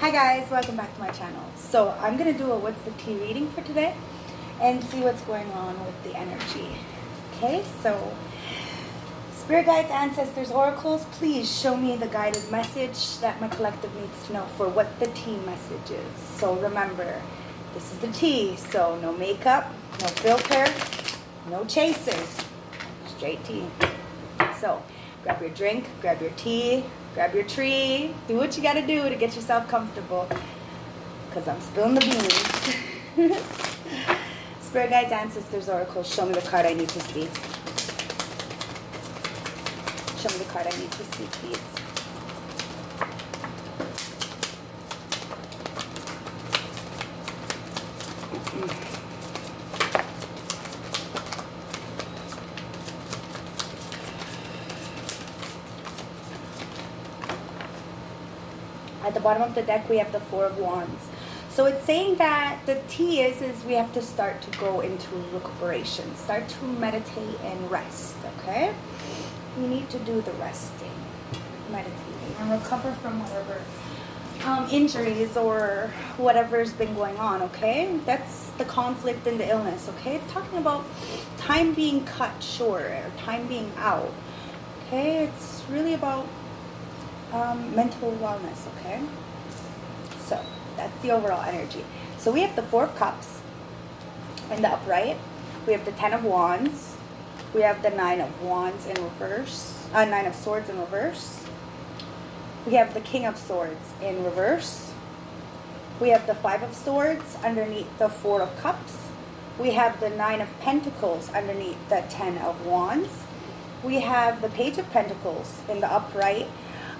Hi guys, welcome back to my channel. So I'm going to do a what's the tea reading for today and see what's going on with the energy. Okay, so spirit guides, ancestors, oracles, please show me the guided message that my collective needs to know for what the tea message is. So remember, this is the tea, so no makeup, no filter, no chasers, straight tea. So grab your drink, grab your tea, grab your tree, do what you gotta do to get yourself comfortable, because I'm spilling the beans. Spirit guides, ancestors, oracles, show me the card I need to see. Show me the card I need to see, please. At the bottom of the deck, we have the Four of Wands. So it's saying that the tea is we have to start to go into recuperation, start to meditate and rest, okay? We need to do the resting, meditating, and recover from whatever injuries or whatever's been going on, okay? That's the conflict and the illness, okay? It's talking about time being cut short or time being out, okay? It's really about mental wellness, okay? So that's the overall energy. So we have the Four of Cups in the upright. We have the Ten of Wands. We have the Nine of Wands in reverse. Nine of Swords in reverse. We have the King of Swords in reverse. We have the Five of Swords underneath the Four of Cups. We have the Nine of Pentacles underneath the Ten of Wands. We have the Page of Pentacles in the upright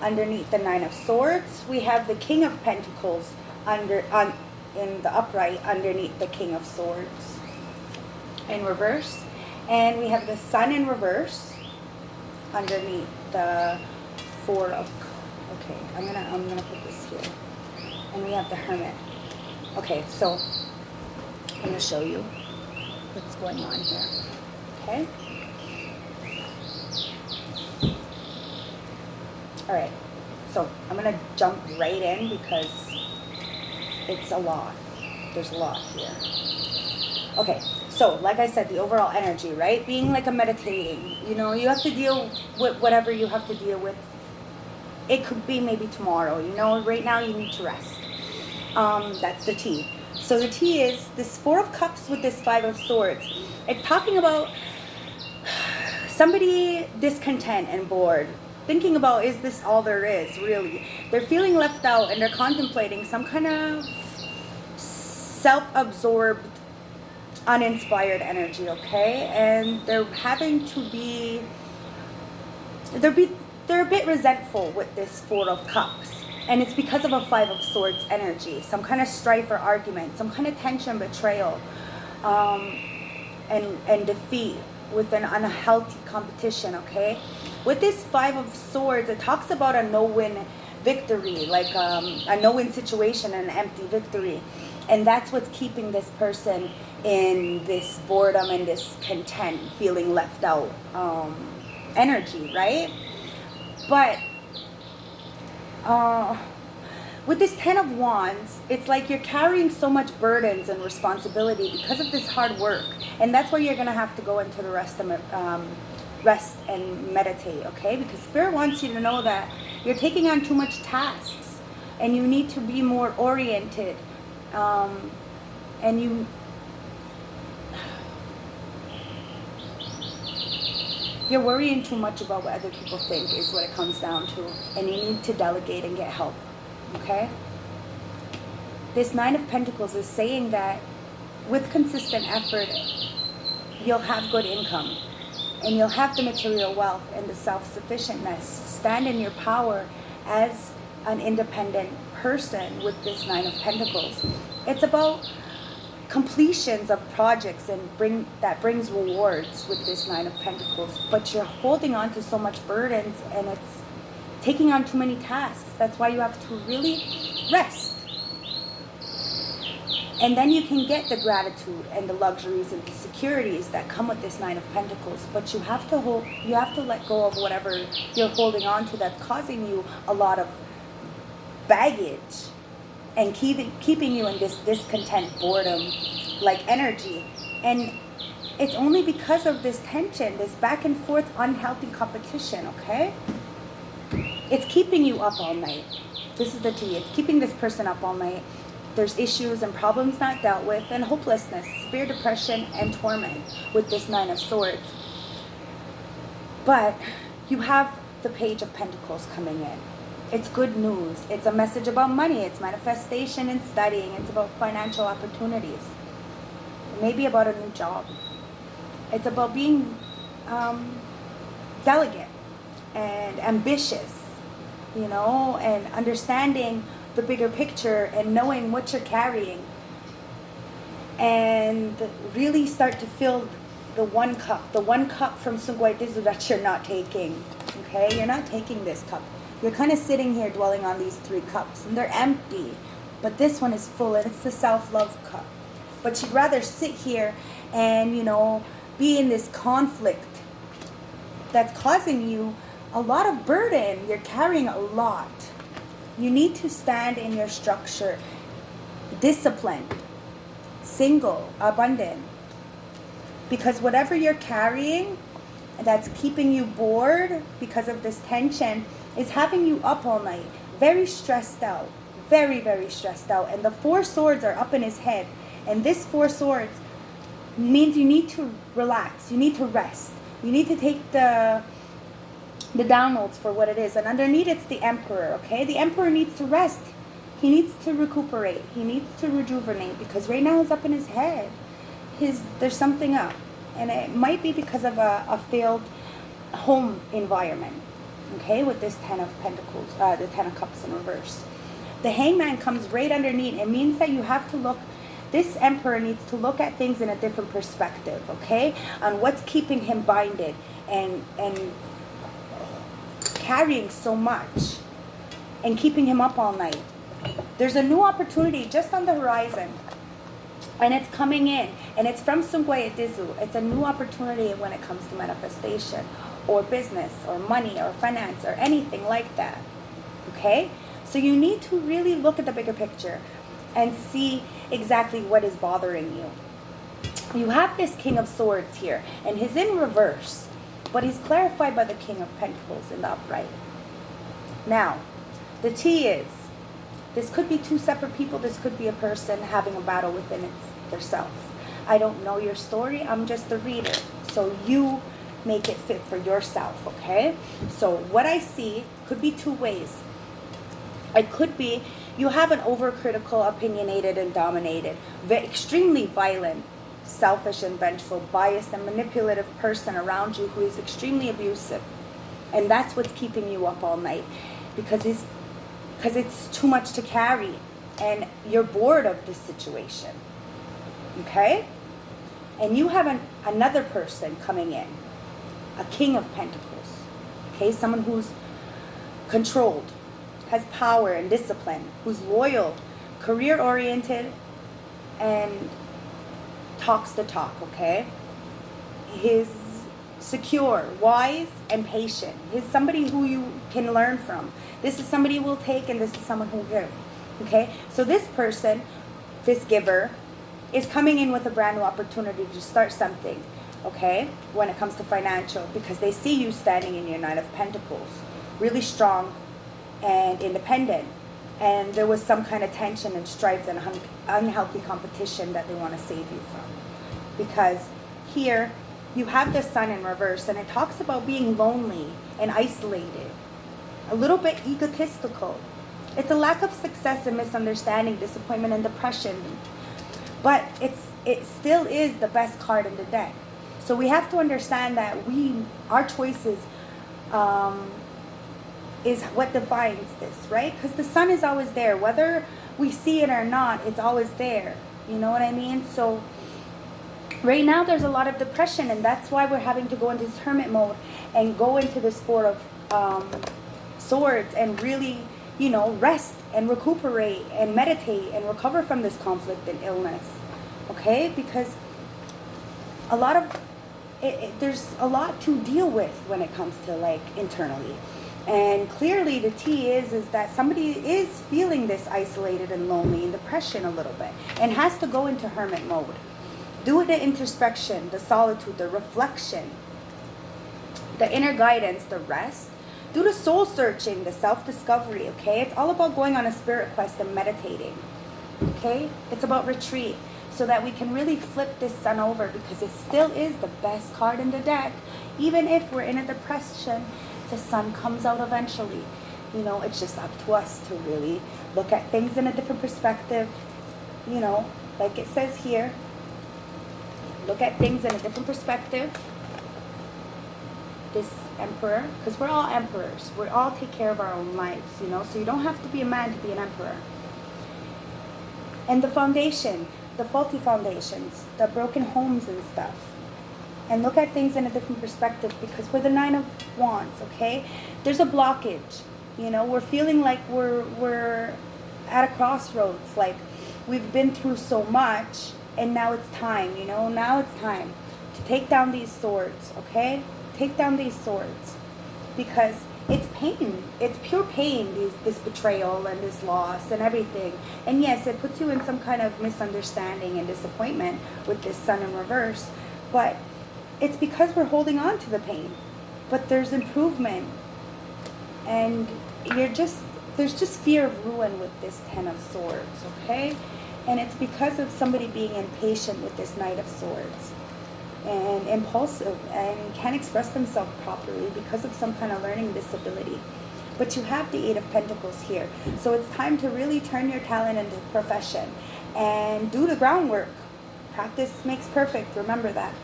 underneath the Nine of Swords. We have the King of Pentacles in the upright underneath the King of Swords in reverse. And we have the Sun in reverse underneath the Four of... Okay, I'm gonna put this here. And we have the Hermit. Okay, so I'm gonna show you what's going on here. Okay? All right, so I'm gonna jump right in because it's a lot. There's a lot here. Okay, so like I said, the overall energy, right? Being like a meditating, you know, you have to deal with whatever you have to deal with. It could be maybe tomorrow, you know, right now you need to rest. That's the tea. So the tea is this Four of Cups with this Five of Swords. It's talking about somebody discontent and bored, thinking about, is this all there is, really? They're feeling left out and they're contemplating some kind of self-absorbed, uninspired energy, okay? And they're having to be, they're a bit resentful with this Four of Cups. And it's because of a Five of Swords energy, some kind of strife or argument, some kind of tension, betrayal, and defeat with an unhealthy competition, okay? With this Five of Swords, it talks about a no-win victory, like a no-win situation, an empty victory. And that's what's keeping this person in this boredom and discontent, feeling left out energy, right? But with this Ten of Wands, it's like you're carrying so much burdens and responsibility because of this hard work. And that's where you're going to have to go into the rest and meditate, okay? Because Spirit wants you to know that you're taking on too much tasks and you need to be more oriented. And you're worrying too much about what other people think is what it comes down to. And you need to delegate and get help, okay? This Nine of Pentacles is saying that with consistent effort, you'll have good income. And you'll have the material wealth and the self-sufficientness. Stand in your power as an independent person with this Nine of Pentacles. It's about completions of projects and that brings rewards with this Nine of Pentacles. But you're holding on to so much burdens and it's taking on too many tasks. That's why you have to really rest. And then you can get the gratitude and the luxuries and the securities that come with this Nine of Pentacles. But you have to let go of whatever you're holding on to that's causing you a lot of baggage and keeping you in this discontent, boredom, like energy. And it's only because of this tension, this back and forth unhealthy competition, okay? It's keeping you up all night. This is the T. It's keeping this person up all night. There's issues and problems not dealt with, and hopelessness, severe depression, and torment with this Nine of Swords. But you have the Page of Pentacles coming in. It's good news. It's a message about money. It's manifestation and studying. It's about financial opportunities. Maybe about a new job. It's about being delicate and ambitious, you know, and understanding the bigger picture and knowing what you're carrying. And really start to fill the one cup from Sungwai Dizu that you're not taking. Okay? You're not taking this cup. You're kind of sitting here dwelling on these 3 cups, and they're empty. But this one is full, and it's the self-love cup. But you'd rather sit here and, you know, be in this conflict that's causing you a lot of burden. You're carrying a lot. You need to stand in your structure, disciplined, single, abundant. Because whatever you're carrying that's keeping you bored because of this tension is having you up all night, very stressed out, very, very stressed out. And the 4 swords are up in his head. And this 4 swords means you need to relax. You need to rest. You need to take the downloads for what it is. And underneath it's the Emperor, okay? The Emperor needs to rest. He needs to recuperate. He needs to rejuvenate because right now he's up in his head. There's something up. And it might be because of a failed home environment, okay? With this 10 of Pentacles, the 10 of Cups in reverse. The Hangman comes right underneath. It means that you have to look, this Emperor needs to look at things in a different perspective, okay? On what's keeping him binded and carrying so much and keeping him up all night. There's a new opportunity just on the horizon. And it's coming in. And it's from Sungwai Dizu. It's a new opportunity when it comes to manifestation or business or money or finance or anything like that. Okay? So you need to really look at the bigger picture and see exactly what is bothering you. You have this King of Swords here. And he's in reverse. But he's clarified by the King of Pentacles in the upright. Now, the T is, this could be 2 separate people. This could be a person having a battle within themselves. I don't know your story. I'm just the reader. So you make it fit for yourself, okay? So what I see could be 2 ways. It could be you have an overcritical, opinionated, and dominated, extremely violent, selfish and vengeful, biased and manipulative person around you who is extremely abusive. And that's what's keeping you up all night. Because it's too much to carry. And you're bored of this situation. Okay? And you have another person coming in. A King of Pentacles. Okay? Someone who's controlled, has power and discipline, who's loyal, career-oriented, and talks the talk, okay? He's secure, wise, and patient. He's somebody who you can learn from. This is somebody who will take, and this is someone who will give, okay? So this person, this giver, is coming in with a brand new opportunity to start something, okay? When it comes to financial, because they see you standing in your Nine of Pentacles, really strong and independent. And there was some kind of tension and strife and unhealthy competition that they want to save you from. Because here, you have the Sun in reverse, and it talks about being lonely and isolated. A little bit egotistical. It's a lack of success and misunderstanding, disappointment and depression. But it still is the best card in the deck. So we have to understand that our choices is what defines this, right? Because the Sun is always there. Whether we see it or not, it's always there. You know what I mean? So right now there's a lot of depression, and that's why we're having to go into this hermit mode and go into this 4 of Swords and really, you know, rest and recuperate and meditate and recover from this conflict and illness. Okay? Because a lot of there's a lot to deal with when it comes to like internally. And clearly the T is that somebody is feeling this isolated and lonely and depression a little bit and has to go into hermit mode. Do the introspection, the solitude, the reflection, the inner guidance, the rest. Do the soul searching, the self-discovery, okay? It's all about going on a spirit quest and meditating, okay? It's about retreat so that we can really flip this sun over, because it still is the best card in the deck. Even if we're in a depression, the sun comes out eventually. You know, it's just up to us to really look at things in a different perspective. You know, like it says here, look at things in a different perspective. This emperor, because we're all emperors. We all take care of our own lives, you know. So you don't have to be a man to be an emperor. And the foundation, the faulty foundations, the broken homes and stuff. And look at things in a different perspective, because we're the 9 of Wands, okay? There's a blockage, you know. We're feeling like we're at a crossroads, like we've been through so much, and now it's time, you know. Now it's time to take down these swords, okay? Take down these swords, because it's pain. It's pure pain, this betrayal and this loss and everything. And yes, it puts you in some kind of misunderstanding and disappointment with this sun in reverse, but it's because we're holding on to the pain. But there's improvement, and there's just fear of ruin with this 10 of Swords, okay? And it's because of somebody being impatient with this Knight of Swords and impulsive and can't express themselves properly because of some kind of learning disability. But you have the 8 of Pentacles here. So it's time to really turn your talent into profession and do the groundwork. Practice makes perfect, remember that.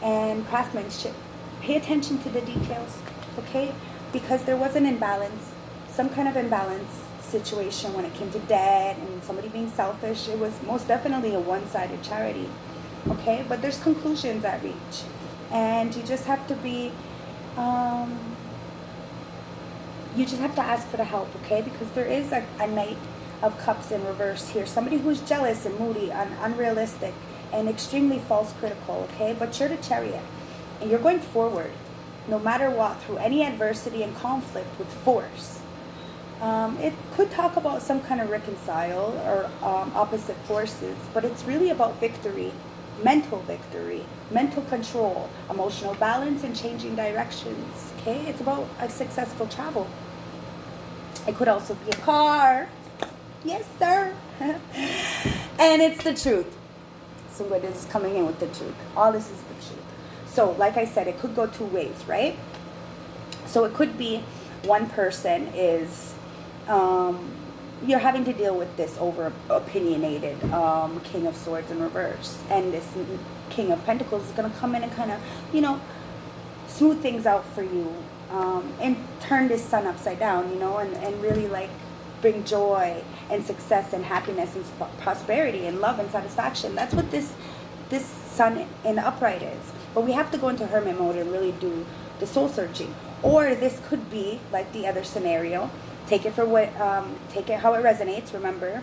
And craftsmanship. Pay attention to the details, okay? Because there was an imbalance, some kind of imbalance situation when it came to debt and somebody being selfish. It was most definitely a one-sided charity, okay? But there's conclusions at reach. And you just have to be, you just have to ask for the help, okay? Because there is a Knight of Cups in reverse here. Somebody who's jealous and moody and unrealistic and extremely false critical, okay? But you're the Chariot, and you're going forward no matter what, through any adversity and conflict with force. It could talk about some kind of reconcile or opposite forces, but it's really about victory, mental control, emotional balance, and changing directions, okay? It's about a successful travel. It could also be a car. Yes, sir. And it's the truth. Somebody is coming in with the truth. All this is the truth. So, like I said, it could go two ways, right? So it could be one person is, you're having to deal with this over opinionated King of Swords in reverse. And this King of Pentacles is going to come in and kind of, you know, smooth things out for you. And turn this sun upside down, you know, and really like bring joy and success and happiness and prosperity and love and satisfaction. That's what this sun in the upright is. But we have to go into hermit mode and really do the soul searching. Or this could be like the other scenario. Take it for what, take it how it resonates. Remember,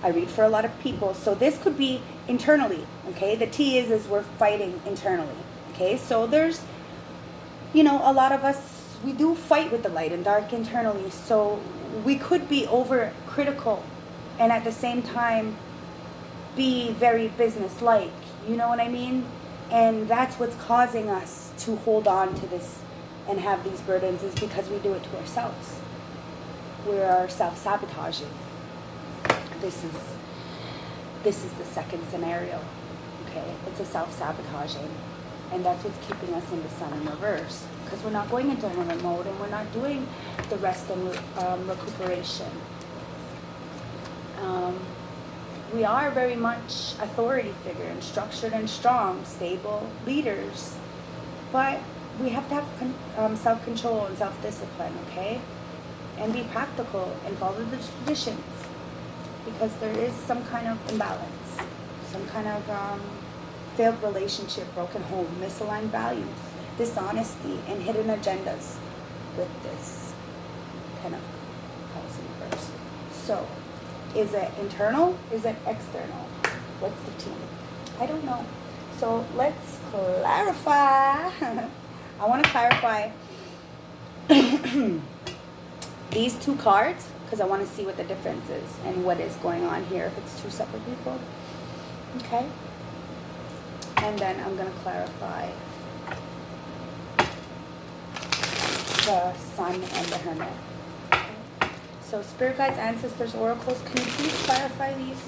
I read for a lot of people. So this could be internally, okay? The T is we're fighting internally, okay? So there's, you know, a lot of us, we do fight with the light and dark internally. So we could be over critical and at the same time be very business-like. You know what I mean? And that's what's causing us to hold on to this and have these burdens, is because we do it to ourselves. We're self-sabotaging. This is the second scenario, okay? It's a self-sabotaging. And that's what's keeping us in the sun in reverse, because we're not going into hermit mode and we're not doing the rest and recuperation. We are very much authority figure and structured and strong, stable leaders, but we have to have self-control and self-discipline, okay? And be practical and follow the traditions, because there is some kind of imbalance, some kind of failed relationship, broken home, misaligned values, dishonesty, and hidden agendas with this kind of policy first. So, is it internal? Is it external? What's the T? I don't know. So let's clarify. I want to clarify these two cards, because I want to see what the difference is and what is going on here, if it's two separate people. Okay? And then I'm going to clarify the Sun and the Hermit. Okay? So Spirit Guides, Ancestors, Oracles, can you please clarify these?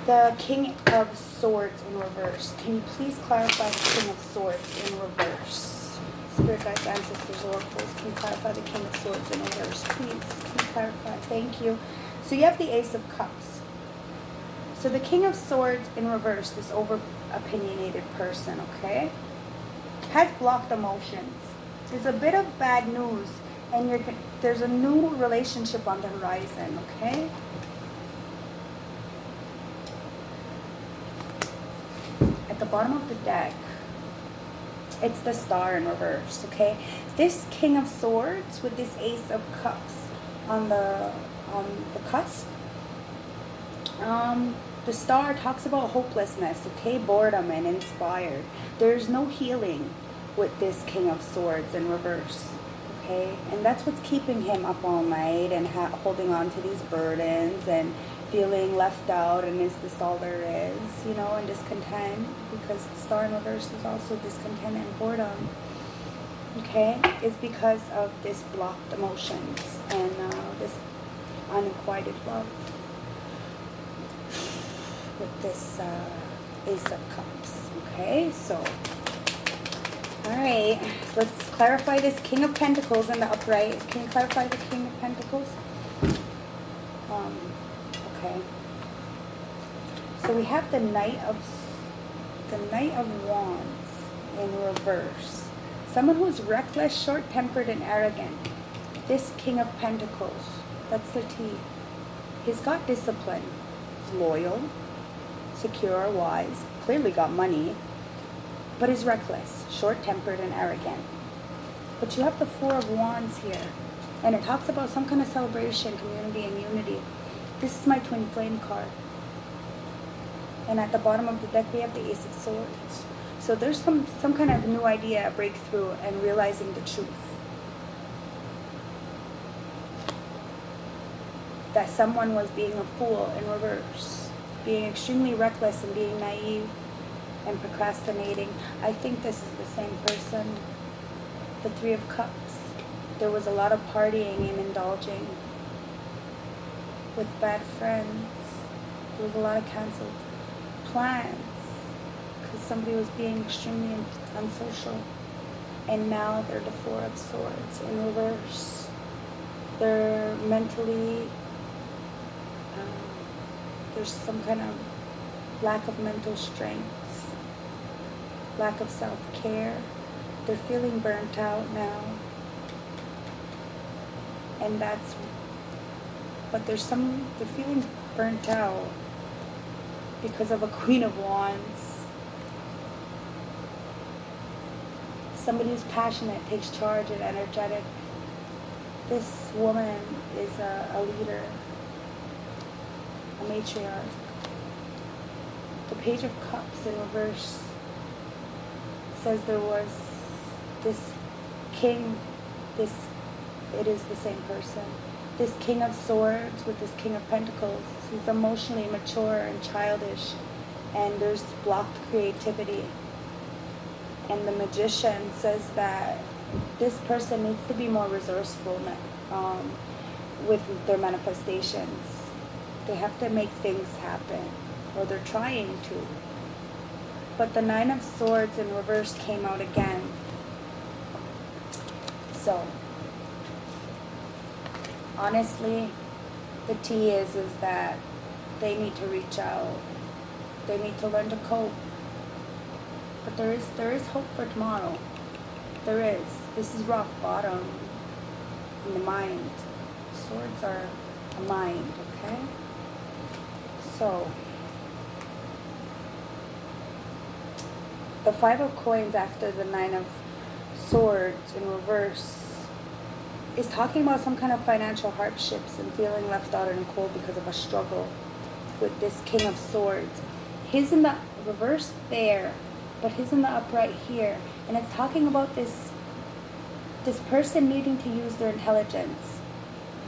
The King of Swords in reverse. Can you please clarify the King of Swords in reverse? Spirit Guides, Ancestors, Oracles, can you clarify the King of Swords in reverse? Please, can you clarify? Thank you. So you have the Ace of Cups. So the King of Swords in reverse, this over-opinionated person, okay, has blocked emotions. There's a bit of bad news, and there's a new relationship on the horizon, okay? At the bottom of the deck, it's the Star in reverse, okay? This King of Swords with this Ace of Cups on the cusp. The Star talks about hopelessness, okay? Boredom and inspired. There's no healing with this King of Swords in reverse, okay? And that's what's keeping him up all night and holding on to these burdens and feeling left out, and is this all there is, you know, and discontent, because the Star in reverse is also discontent and boredom, okay? It's because of this blocked emotions and this unrequited love with this Ace of Cups, okay? So, all right, so let's clarify this King of Pentacles in the upright. Can you clarify the King of Pentacles? Okay. So we have the Knight of Wands in reverse. Someone who's reckless, short-tempered, and arrogant. This King of Pentacles, that's the T. He's got discipline. He's loyal, secure, wise, clearly got money, but is reckless, short-tempered, and arrogant. But you have the Four of Wands here, and it talks about some kind of celebration, community, and unity. This is my twin flame card. And at the bottom of the deck, we have the Ace of Swords. So there's some kind of new idea, a breakthrough, and realizing the truth. That someone was being a fool in reverse, being extremely reckless and being naive and procrastinating. I think this is the same person. The Three of Cups. There was a lot of partying and indulging with bad friends. There was a lot of canceled plans because somebody was being extremely unsocial. And now they're the Four of Swords in reverse. They're mentally, there's some kind of lack of mental strength, lack of self-care. They're feeling burnt out now. And but they're feeling burnt out because of a Queen of Wands. Somebody who's passionate, takes charge, and energetic. This woman is a leader, a matriarch. The Page of Cups in reverse says there was this king, it is the same person. This King of Swords with this King of Pentacles. He's emotionally mature and childish, and there's blocked creativity. And the Magician says that this person needs to be more resourceful with their manifestations. They have to make things happen, or they're trying to. But the Nine of Swords in reverse came out again. So, honestly, the T is that they need to reach out. They need to learn to cope. But there is hope for tomorrow. There is. This is rock bottom in the mind. Swords are a mind, okay? So, the Five of Coins after the Nine of Swords in reverse is talking about some kind of financial hardships and feeling left out in the cold because of a struggle with this King of Swords. He's in the reverse there, but he's in the upright here. And it's talking about this person needing to use their intelligence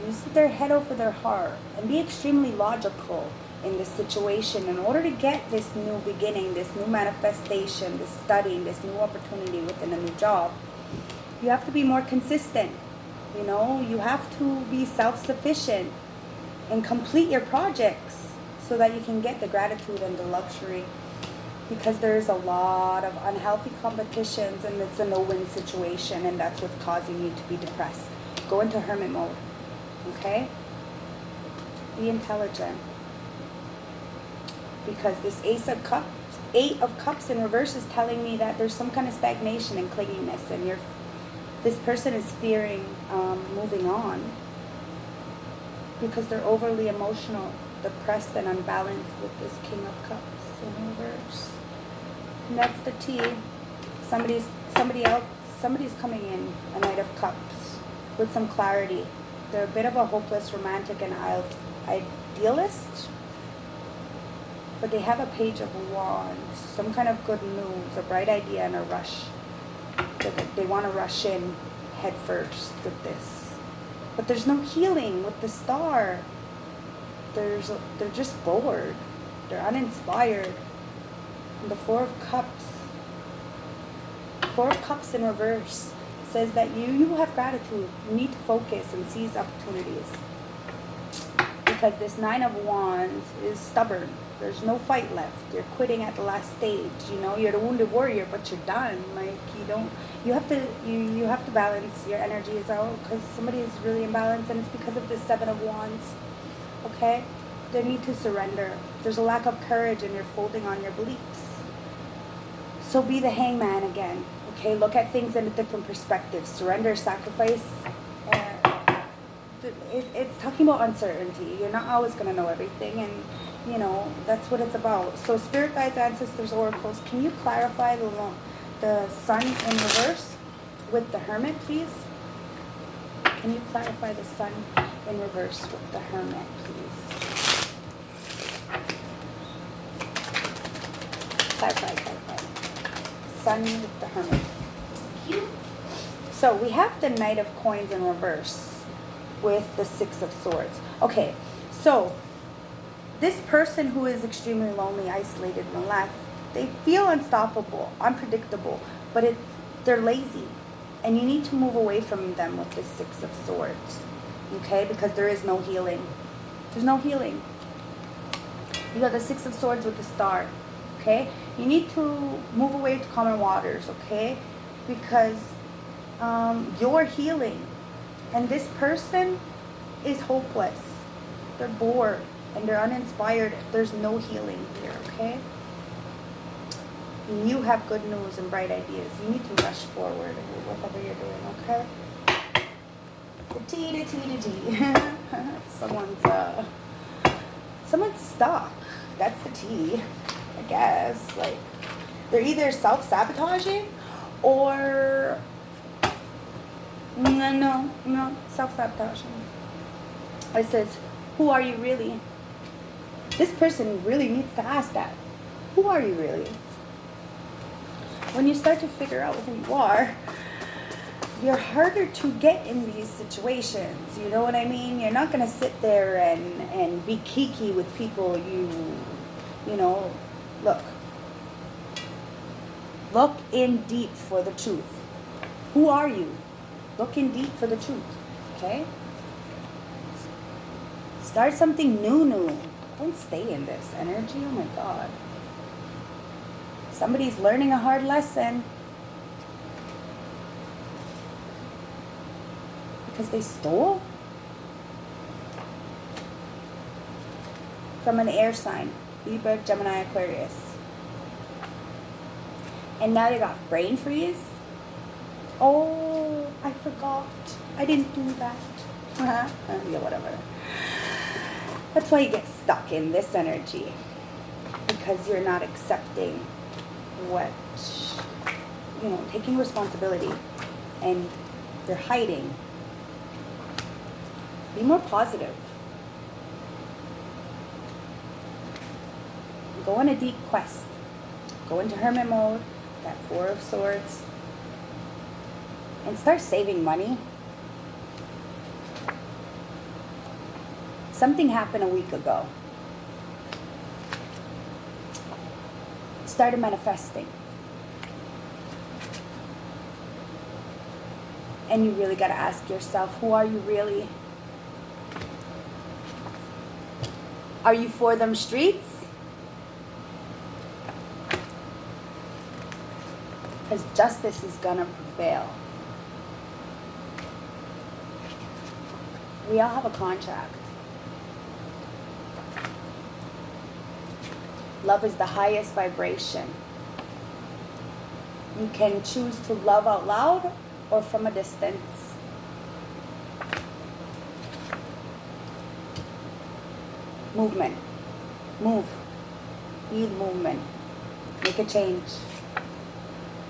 You sit there head over their heart and be extremely logical in this situation. In order to get this new beginning, this new manifestation, this studying, this new opportunity within a new job, you have to be more consistent. You know, you have to be self-sufficient and complete your projects so that you can get the gratitude and the luxury. Because there's a lot of unhealthy competitions and it's a no-win situation, and that's what's causing you to be depressed. Go into hermit mode, okay? Be intelligent. Because this Eight of Cups in reverse is telling me that there's some kind of stagnation and clinginess, and this person is fearing moving on because they're overly emotional, depressed, and unbalanced with this King of Cups in reverse. And that's the T. Somebody's coming in, a Knight of Cups, with some clarity. They're a bit of a hopeless romantic and idealist, but they have a Page of Wands, some kind of good news, a bright idea, and a rush. They want to rush in head first with this. But there's no healing with the Star. They're just bored. They're uninspired. And the Four of Cups. Four of Cups in reverse says that you have gratitude. You need to focus and seize opportunities. Because this Nine of Wands is stubborn. There's no fight left. You're quitting at the last stage. You know, you're the wounded warrior, but you're done. Like, you have to balance your energies out, because somebody is really imbalanced, and it's because of the Seven of Wands. Okay? They need to surrender. There's a lack of courage, and you're folding on your beliefs. So be the Hangman again. Okay? Look at things in a different perspective. Surrender, sacrifice. It's talking about uncertainty. You're not always going to know everything, and you know, that's what it's about. So spirit guides, ancestors, oracles, can you clarify the Sun in reverse with the Hermit, please? Can you clarify the Sun in reverse with the Hermit, please? Clarify. Sun with the Hermit. So we have the Knight of Coins in reverse with the Six of Swords. Okay, so this person who is extremely lonely, isolated, and left, they feel unstoppable, unpredictable, but they're lazy. And you need to move away from them with this Six of Swords. Okay? Because there is no healing. There's no healing. You got the Six of Swords with the Star. Okay? You need to move away to calmer waters. Okay? Because you're healing. And this person is hopeless. They're bored. And they're uninspired. There's no healing here, okay? And you have good news and bright ideas. You need to rush forward with whatever you're doing, okay? The T. Someone's stuck. That's the T, I guess. Like, they're either self-sabotaging or... No, self-sabotaging. It says, who are you really? This person really needs to ask that. Who are you really? When you start to figure out who you are, you're harder to get in these situations. You know what I mean? You're not going to sit there and be kiki with people you know. Look in deep for the truth. Who are you? Look in deep for the truth. Okay? Start something new. Don't stay in this energy. Oh my God. Somebody's learning a hard lesson. Because they stole? From an air sign. Libra, Gemini, Aquarius. And now they got brain freeze? Oh, I forgot. I didn't do that. Yeah, whatever. That's why you get stuck in this energy. Because you're not accepting what, taking responsibility. And you're hiding. Be more positive. Go on a deep quest. Go into hermit mode. That Four of Swords. And start saving money. Something happened a week ago. Started manifesting. And you really got to ask yourself, who are you really? Are you for them streets? Because justice is going to prevail. We all have a contract. Love is the highest vibration. You can choose to love out loud or from a distance. Movement. Move. Be the movement. Make a change.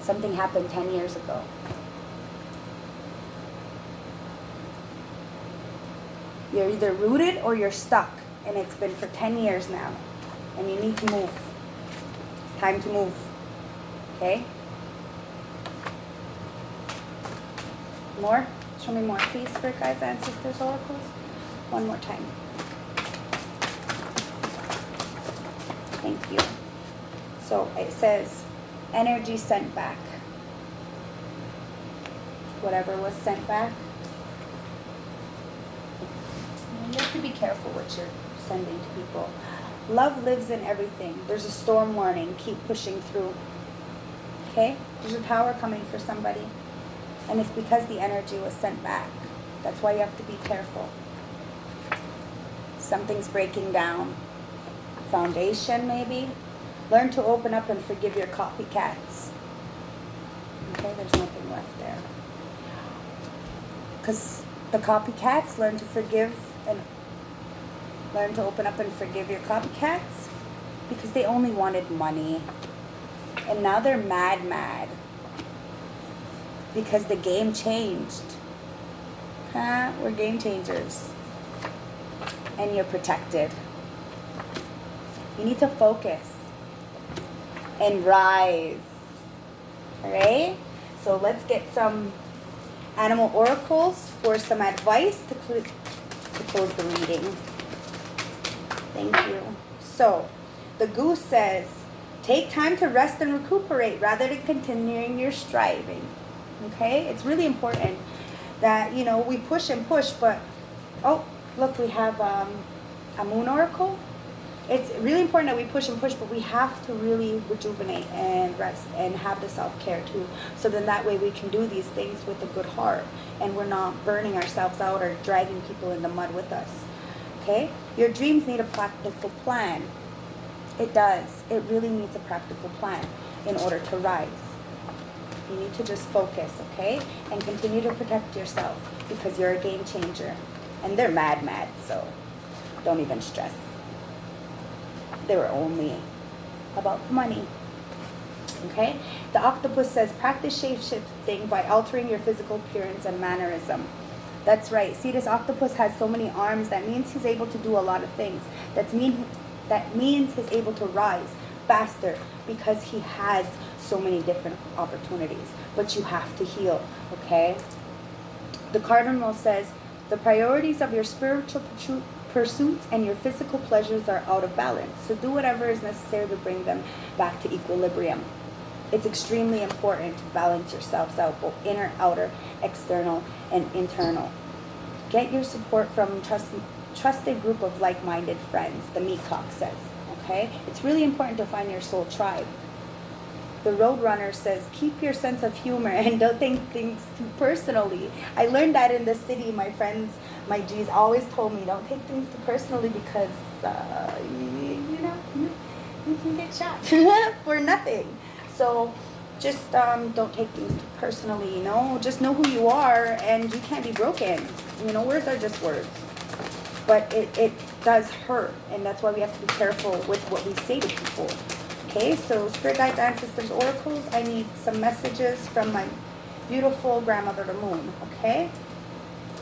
Something happened 10 years ago. You're either rooted or you're stuck. And it's been for 10 years now. And you need to move. Time to move. Okay? More? Show me more, please, Spirit Guides, Ancestors, Oracles. One more time. Thank you. So it says, energy sent back. Whatever was sent back. You have to be careful what you're sending to people. Love lives in everything. There's a storm warning. Keep pushing through. Okay? There's a tower coming for somebody. And it's because the energy was sent back. That's why you have to be careful. Something's breaking down. Foundation, maybe. Learn to open up and forgive your copycats. Okay, there's nothing left there. Because the copycats learn to forgive and learn to open up and forgive your copycats because they only wanted money. And now they're mad. Because the game changed. We're game changers. And you're protected. You need to focus. And rise. Alright? So let's get some animal oracles for some advice to close the reading. Thank you. So, the goose says, take time to rest and recuperate rather than continuing your striving. Okay? It's really important that, you know, we push and push, but, oh, look, we have a moon oracle. It's really important that we push and push, but we have to really rejuvenate and rest and have the self-care too. So then that way we can do these things with a good heart and we're not burning ourselves out or dragging people in the mud with us. Okay? Your dreams need a practical plan. It does. It really needs a practical plan in order to rise. You need to just focus, okay? And continue to protect yourself because you're a game changer. And they're mad, so don't even stress. They were only about the money. Okay? The octopus says, practice shape-shifting by altering your physical appearance and mannerism. That's right. See, this octopus has so many arms. That means he's able to do a lot of things. That means he's able to rise faster because he has so many different opportunities. But you have to heal, okay? The cardinal says, the priorities of your spiritual pursuits and your physical pleasures are out of balance. So do whatever is necessary to bring them back to equilibrium. It's extremely important to balance yourselves out, both inner, outer, external, and internal. Get your support from trusted group of like-minded friends, the Meacock says. Okay? It's really important to find your soul tribe. The Roadrunner says, keep your sense of humor and don't take things too personally. I learned that in the city. My friends, my G's always told me, don't take things too personally because, you can get shot for nothing. So just don't take things too personally, you know. Just know who you are and you can't be broken. You know, words are just words. But it does hurt, and that's why we have to be careful with what we say to people. Okay, so Spirit Guides, Ancestors, Oracles, I need some messages from my beautiful grandmother, the moon, okay?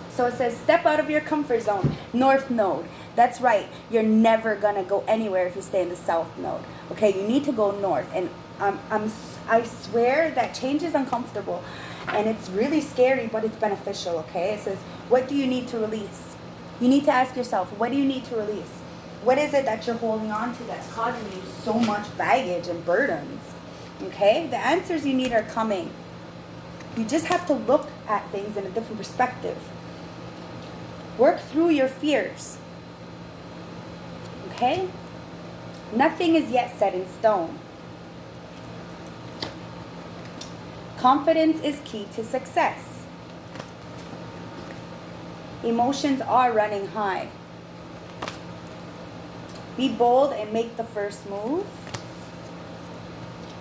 So it says, step out of your comfort zone, North Node. That's right, you're never going to go anywhere if you stay in the South Node. Okay, you need to go north, and I swear that change is uncomfortable, and it's really scary, but it's beneficial, okay? It says, what do you need to release? You need to ask yourself, what do you need to release? What is it that you're holding on to that's causing you so much baggage and burdens? Okay? The answers you need are coming. You just have to look at things in a different perspective. Work through your fears. Okay? Nothing is yet set in stone. Confidence is key to success. Emotions are running high. Be bold and make the first move.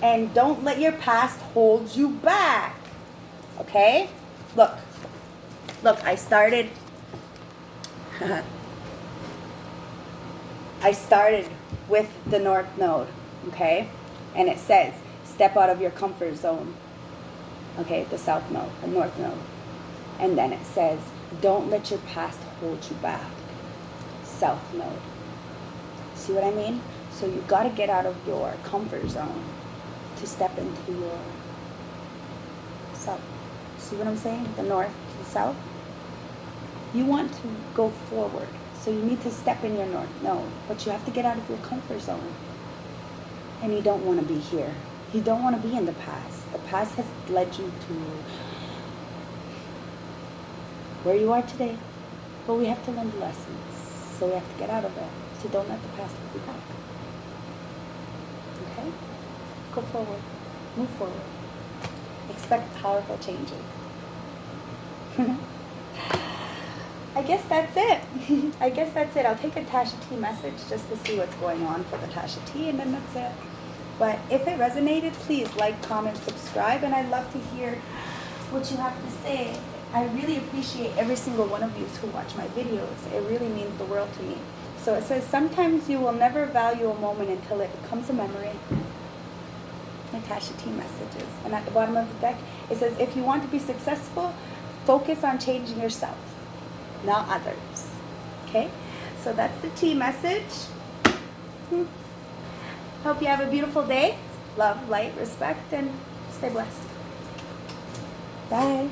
And don't let your past hold you back. Okay? Look, I started with the North Node, okay? And it says, step out of your comfort zone. Okay, the South Node, the North Node. And then it says, don't let your past hold you back. South Node. See what I mean? So you got to get out of your comfort zone to step into your South. See what I'm saying? The North to the South. You want to go forward. So you need to step in your North Node. But you have to get out of your comfort zone. And you don't want to be here. You don't want to be in the past. The past has led you to where you are today. But we have to learn the lessons. So we have to get out of it. So don't let the past hold you back. Okay? Go forward. Move forward. Expect powerful changes. I guess that's it. I'll take a Tasha T message just to see what's going on for the Tasha T, and then that's it. But if it resonated, please like, comment, subscribe, and I'd love to hear what you have to say. I really appreciate every single one of you who watch my videos. It really means the world to me. So it says, sometimes you will never value a moment until it becomes a memory. My Tasha T messages. And at the bottom of the deck, it says, if you want to be successful, focus on changing yourself, not others. Okay? So that's the T message. Hope you have a beautiful day. Love, light, respect, and stay blessed. Bye.